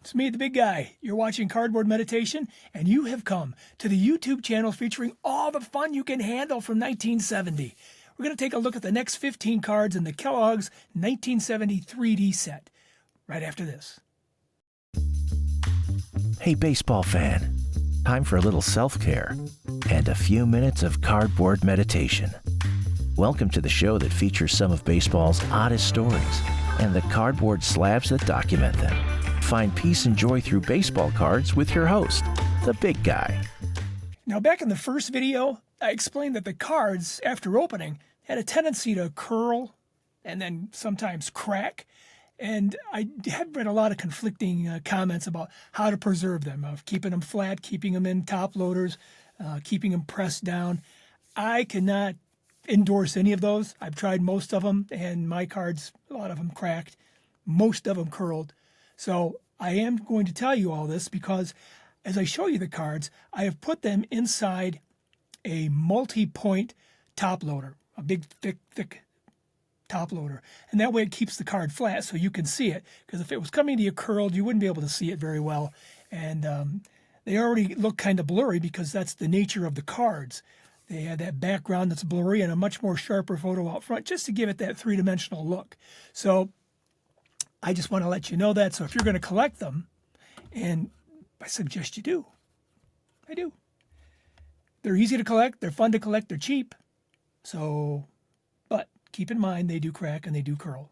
It's me, the big guy. You're watching Cardboard Meditation, and you have come to the YouTube channel featuring all the fun you can handle from 1970. We're going to take a look at the next 15 cards in the Kellogg's 1970 3D set right after this. Hey, baseball fan. Time for a little self-care and a few minutes of cardboard meditation. Welcome to the show that features some of baseball's oddest stories and the cardboard slabs that document them. Find peace and joy through baseball cards with your host, the big guy. Now, back in the first video, I explained that the cards, after opening, had a tendency to curl and then sometimes crack. And I have read a lot of conflicting comments about how to preserve them, of keeping them flat, keeping them in top loaders, keeping them pressed down. I cannot endorse any of those. I've tried most of them, and my cards, a lot of them cracked, most of them curled. So I am going to tell you all this because as I show you the cards, I have put them inside a multi-point top loader, a big, thick top loader. And that way it keeps the card flat so you can see it. Because if it was coming to you curled, you wouldn't be able to see it very well. And they already look kind of blurry because that's the nature of the cards. They had that background that's blurry and a much more sharper photo out front just to give it that three-dimensional look. So I just want to let you know that. So if you're going to collect them, and I suggest you do, I do. They're easy to collect. They're fun to collect. They're cheap. So, but keep in mind, they do crack and they do curl.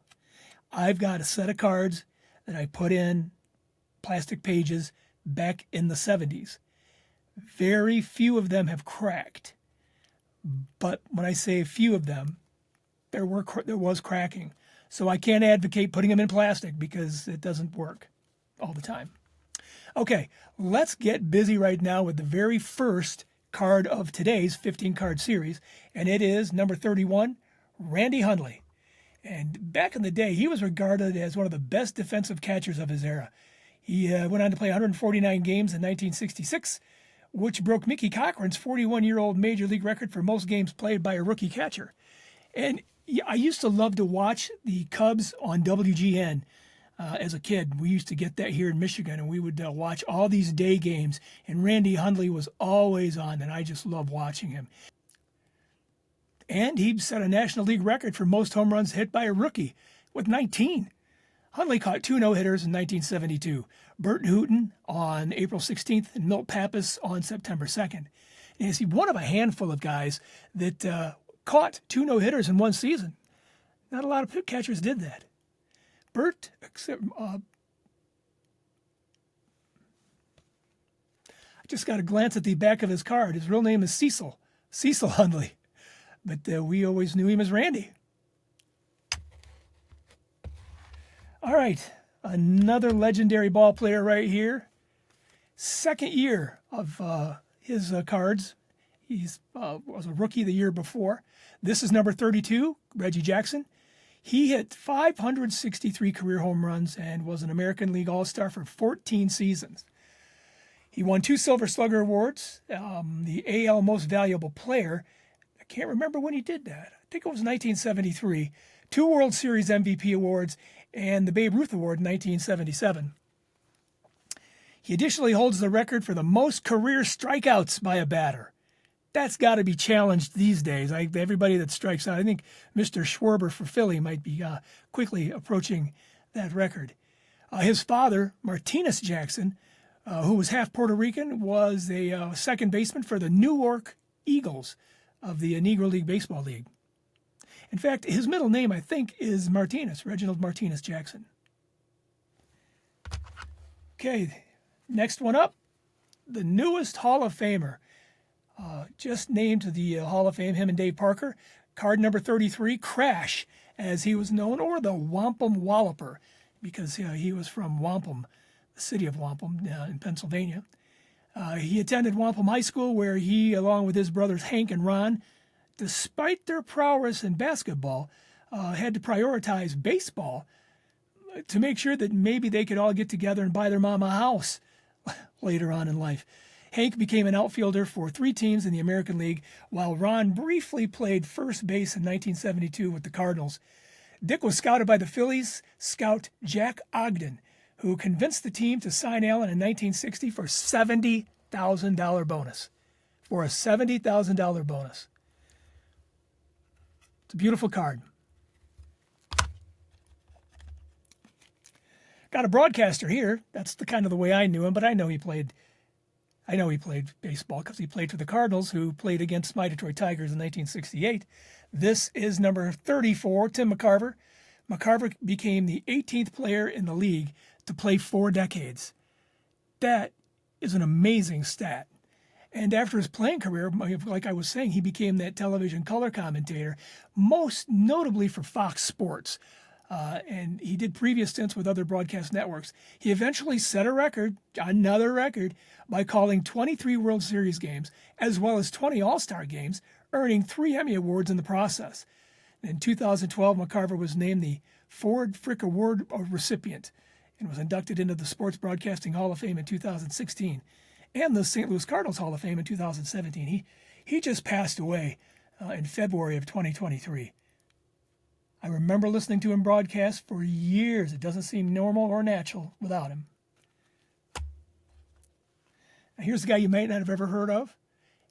I've got a set of cards that I put in plastic pages back in the 70s. Very few of them have cracked. But when I say a few of them, there was cracking. So I can't advocate putting them in plastic because it doesn't work all the time. Okay, let's get busy right now with the very first card of today's 15-card series, and it is number 31, Randy Hundley. And back in the day, he was regarded as one of the best defensive catchers of his era. He went on to play 149 games in 1966, which broke Mickey Cochran's 41-year-old major league record for most games played by a rookie catcher. And I used to love to watch the Cubs on WGN as a kid. We used to get that here in Michigan, and we would watch all these day games, and Randy Hundley was always on, and I just loved watching him. And he set a National League record for most home runs hit by a rookie with 19. Hundley caught 2 no-hitters in 1972, Burt Hooton on April 16th and Milt Pappas on September 2nd. And you see, one of a handful of guys that caught 2 no-hitters in one season. Not a lot of catchers did that. Burt, I just got a glance at the back of his card. His real name is Cecil Hundley. But we always knew him as Randy. All right, another legendary ball player right here. Second year of his cards. He was a rookie the year before. This is number 32, Reggie Jackson. He hit 563 career home runs and was an American League All-Star for 14 seasons. He won 2 Silver Slugger Awards, the AL Most Valuable Player. I can't remember when he did that. I think it was 1973. 2 World Series MVP awards and the Babe Ruth Award in 1977. He additionally holds the record for the most career strikeouts by a batter. That's got to be challenged these days. Everybody that strikes out, I think Mr. Schwarber for Philly might be quickly approaching that record. His father, Martinez Jackson, who was half Puerto Rican, was a second baseman for the Newark Eagles of the Negro League Baseball League. In fact, his middle name, I think, is Martinez, Reginald Martinez Jackson. Okay, next one up, the newest Hall of Famer. Just named to the Hall of Fame, him and Dave Parker. Card number 33, Crash, as he was known, or the Wampum Walloper, because he was from Wampum, the city of Wampum in Pennsylvania. He attended Wampum High School, where he, along with his brothers Hank and Ron, despite their prowess in basketball, had to prioritize baseball to make sure that maybe they could all get together and buy their mom a house later on in life. Hank became an outfielder for 3 teams in the American League, while Ron briefly played first base in 1972 with the Cardinals. Dick was scouted by the Phillies scout Jack Ogden, who convinced the team to sign Allen in 1960 for $70,000 bonus. For a $70,000 bonus. It's a beautiful card. Got a broadcaster here. That's the kind of the way I knew him, but I know he played baseball because he played for the Cardinals, who played against my Detroit Tigers in 1968. This is number 34, Tim McCarver. McCarver became the 18th player in the league to play 4 decades. That is an amazing stat. And after his playing career, like I was saying, he became that television color commentator, most notably for Fox Sports. And he did previous stints with other broadcast networks. He eventually set another record, by calling 23 World Series games, as well as 20 All-Star games, earning 3 Emmy Awards in the process. In 2012, McCarver was named the Ford Frick Award recipient and was inducted into the Sports Broadcasting Hall of Fame in 2016 and the St. Louis Cardinals Hall of Fame in 2017. He just passed away in February of 2023. I remember listening to him broadcast for years. It doesn't seem normal or natural without him. Now, here's a guy you might not have ever heard of.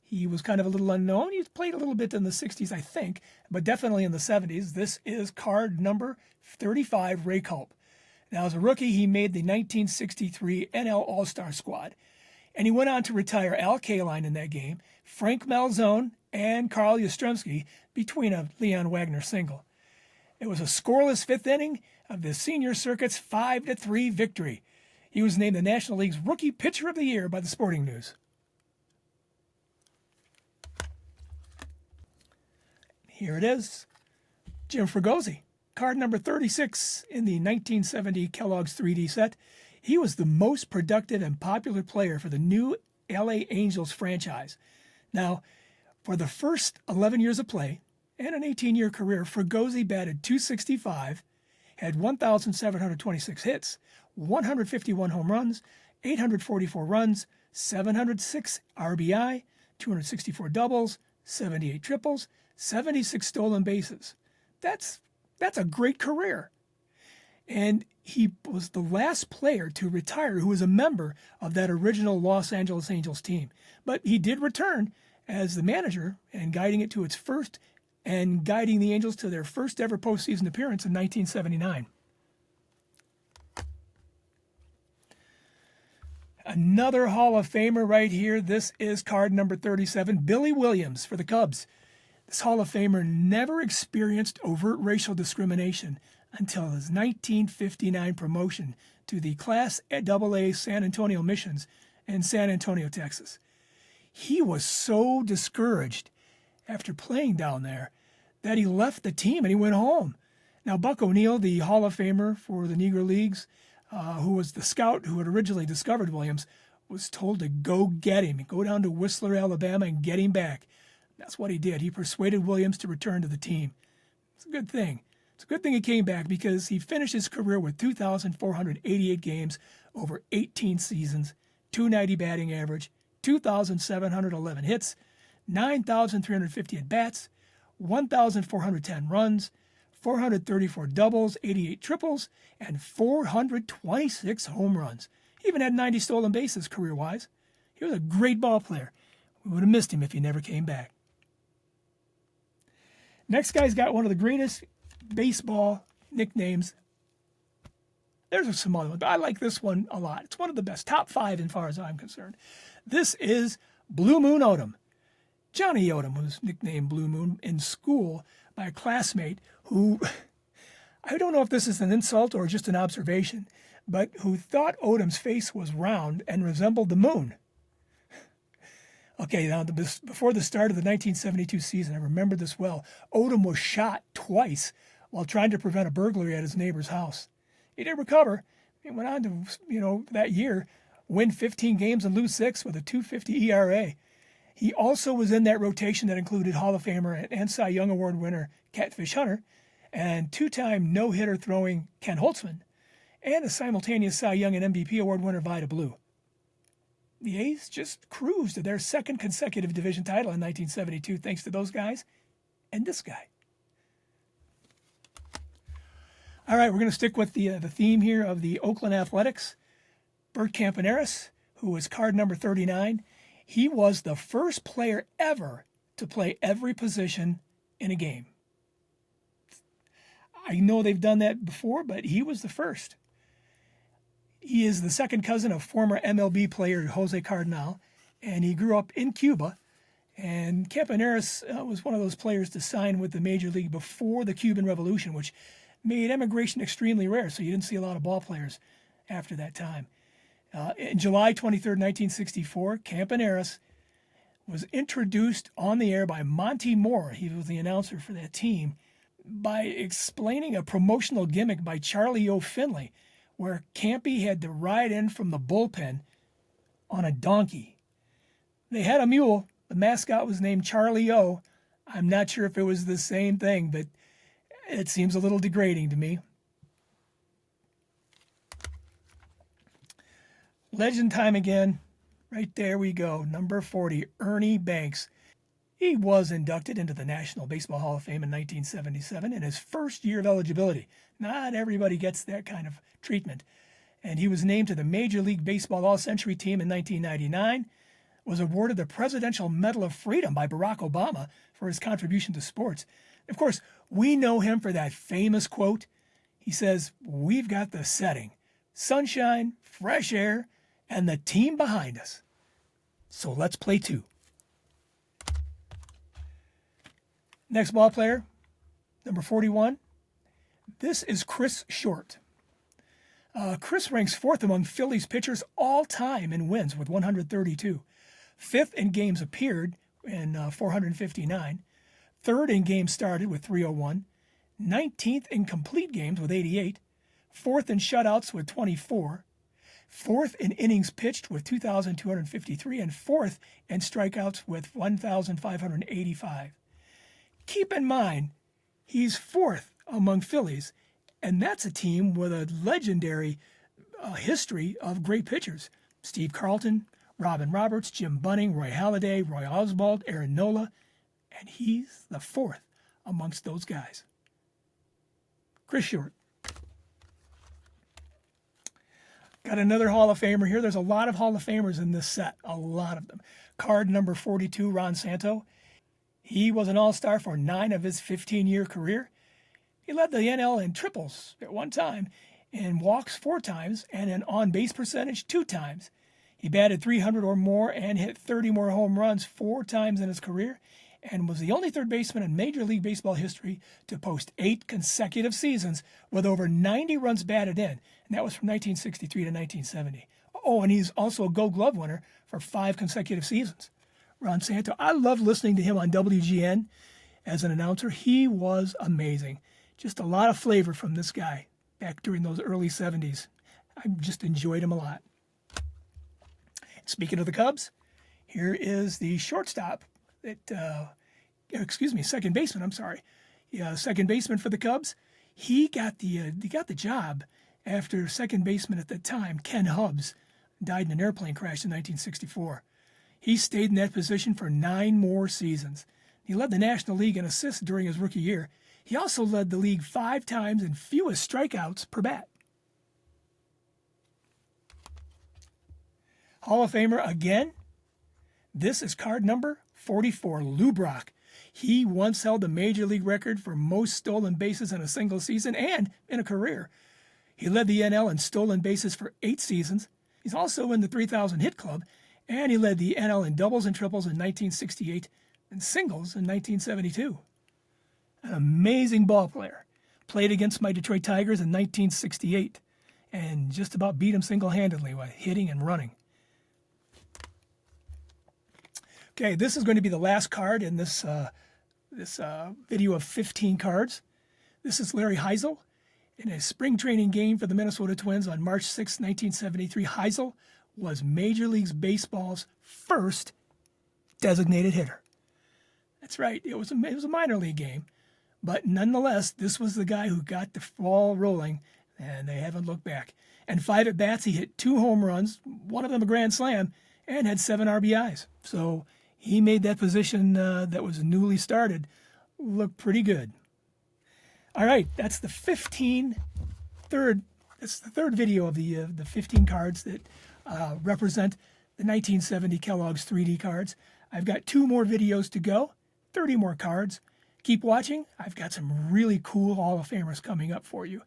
He was kind of a little unknown. He played a little bit in the 60s, I think, but definitely in the 70s. This is card number 35, Ray Culp. Now, as a rookie, he made the 1963 NL All-Star squad, and he went on to retire Al Kaline in that game, Frank Malzone, and Carl Yastrzemski between a Leon Wagner single. It was a scoreless 5th inning of the senior circuit's 5-3 victory. He was named the National League's Rookie Pitcher of the Year by the Sporting News. Here it is, Jim Fregosi, card number 36 in the 1970 Kellogg's 3D set. He was the most productive and popular player for the new LA Angels franchise. Now, for the first 11 years of play and an 18-year career, Fregosi batted .265, had 1,726 hits, 151 home runs, 844 runs, 706 RBI, 264 doubles, 78 triples, 76 stolen bases. That's a great career. And he was the last player to retire who was a member of that original Los Angeles Angels team. But he did return as the manager and guiding the Angels to their first ever postseason appearance in 1979. Another Hall of Famer right here. This is card number 37, Billy Williams for the Cubs. This Hall of Famer never experienced overt racial discrimination until his 1959 promotion to the Class AA San Antonio Missions in San Antonio, Texas. He was so discouraged after playing down there that he left the team and he went home. Now, Buck O'Neill, the Hall of Famer for the Negro Leagues, who was the scout who had originally discovered Williams, was told to go get him, go down to Whistler, Alabama, and get him back. That's what he did. He persuaded Williams to return to the team. It's a good thing. It's a good thing he came back because he finished his career with 2,488 games over 18 seasons, .290 batting average, 2,711 hits, 9,350 at-bats, 1,410 runs, 434 doubles, 88 triples, and 426 home runs. He even had 90 stolen bases career-wise. He was a great ball player. We would have missed him if he never came back. Next guy's got one of the greatest baseball nicknames. There's some other ones, but I like this one a lot. It's one of the best, top 5 as far as I'm concerned. This is Blue Moon Odom. Johnny Odom was nicknamed Blue Moon in school by a classmate who, I don't know if this is an insult or just an observation, but who thought Odom's face was round and resembled the moon. Okay, now before the start of the 1972 season, I remember this well, Odom was shot twice while trying to prevent a burglary at his neighbor's house. He did recover. He went on to, that year, win 15 games and lose 6 with a .250 ERA. He also was in that rotation that included Hall of Famer and Cy Young Award winner Catfish Hunter, and 2-time no-hitter throwing Ken Holtzman, and a simultaneous Cy Young and MVP Award winner Vida Blue. The A's just cruised to their second consecutive division title in 1972 thanks to those guys and this guy. All right, we're going to stick with the theme here of the Oakland Athletics. Bert Campaneris, who was card number 39, he was the first player ever to play every position in a game. I know they've done that before, but he was the first. He is the second cousin of former MLB player Jose Cardinal, and he grew up in Cuba. And Campaneris was one of those players to sign with the Major League before the Cuban Revolution, which made emigration extremely rare, so you didn't see a lot of ball players after that time. In July 23rd, 1964, Campaneris was introduced on the air by Monty Moore. He was the announcer for that team, by explaining a promotional gimmick by Charlie O. Finley, where Campy had to ride in from the bullpen on a donkey. They had a mule. The mascot was named Charlie O. I'm not sure if it was the same thing, but it seems a little degrading to me. Legend time again. Right there we go. Number 40, Ernie Banks. He was inducted into the National Baseball Hall of Fame in 1977 in his first year of eligibility. Not everybody gets that kind of treatment. And he was named to the Major League Baseball All-Century team in 1999, was awarded the Presidential Medal of Freedom by Barack Obama for his contribution to sports. Of course, we know him for that famous quote. He says, "We've got the setting, sunshine, fresh air, and the team behind us. So let's play two." Next ball player, number 41. This is Chris Short. Chris ranks fourth among Phillies pitchers all time in wins with 132. Fifth in games appeared in 459. Third in games started with 301. 19th in complete games with 88. Fourth in shutouts with 24. Fourth in innings pitched with 2,253. And fourth in strikeouts with 1,585. Keep in mind, he's fourth among Phillies, and that's a team with a legendary history of great pitchers. Steve Carlton, Robin Roberts, Jim Bunning, Roy Halladay, Roy Oswalt, Aaron Nola, and he's the fourth amongst those guys. Chris Short. Got another Hall of Famer here. There's a lot of Hall of Famers in this set, a lot of them. Card number 42, Ron Santo. He was an all-star for 9 of his 15-year career. He led the NL in triples at one time, in walks 4 times, and in on-base percentage 2 times. He batted 300 or more and hit 30 more home runs 4 times in his career, and was the only third baseman in Major League Baseball history to post 8 consecutive seasons with over 90 runs batted in, and that was from 1963 to 1970. Oh, and he's also a Gold Glove winner for 5 consecutive seasons. Ron Santo, I loved listening to him on WGN as an announcer. He was amazing. Just a lot of flavor from this guy back during those early 70s. I just enjoyed him a lot. Speaking of the Cubs, here is the shortstop. Second baseman. I'm sorry. Yeah, second baseman for the Cubs. He got the job after second baseman at the time, Ken Hubbs, died in an airplane crash in 1964. He stayed in that position for 9 more seasons. He led the National League in assists during his rookie year. He also led the league 5 times in fewest strikeouts per bat. Hall of Famer again. This is card number 44, Lou Brock. He once held the Major League record for most stolen bases in a single season and in a career. He led the NL in stolen bases for 8 seasons. He's also in the 3,000 hit club, and he led the NL in doubles and triples in 1968 and singles in 1972. An amazing ball player. Played against my Detroit Tigers in 1968 and just about beat him single-handedly by hitting and running. Okay, this is going to be the last card in this video of 15 cards. This is Larry Heisel. In a spring training game for the Minnesota Twins on March 6, 1973, Heisel was Major League Baseball's first designated hitter. That's right, it was a minor league game. But nonetheless, this was the guy who got the ball rolling, and they haven't looked back. And 5 at-bats, he hit 2 home runs, one of them a grand slam, and had 7 RBIs. So he made that position that was newly started look pretty good. All right, that's the 15 It's the third video of the 15 cards that represent the 1970 Kellogg's 3D cards. I've got 2 more videos to go, 30 more cards. Keep watching. I've got some really cool Hall of Famers coming up for you.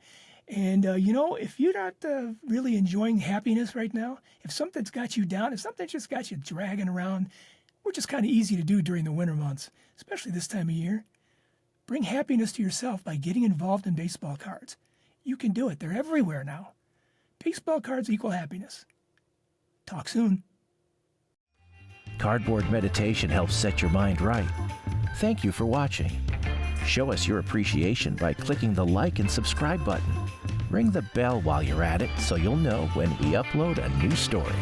And, if you're not really enjoying happiness right now, if something's got you down, if something just got you dragging around, which is kind of easy to do during the winter months, especially this time of year, bring happiness to yourself by getting involved in baseball cards. You can do it. They're everywhere now. Baseball cards equal happiness. Talk soon. Cardboard meditation helps set your mind right. Thank you for watching. Show us your appreciation by clicking the like and subscribe button. Ring the bell while you're at it so you'll know when we upload a new story.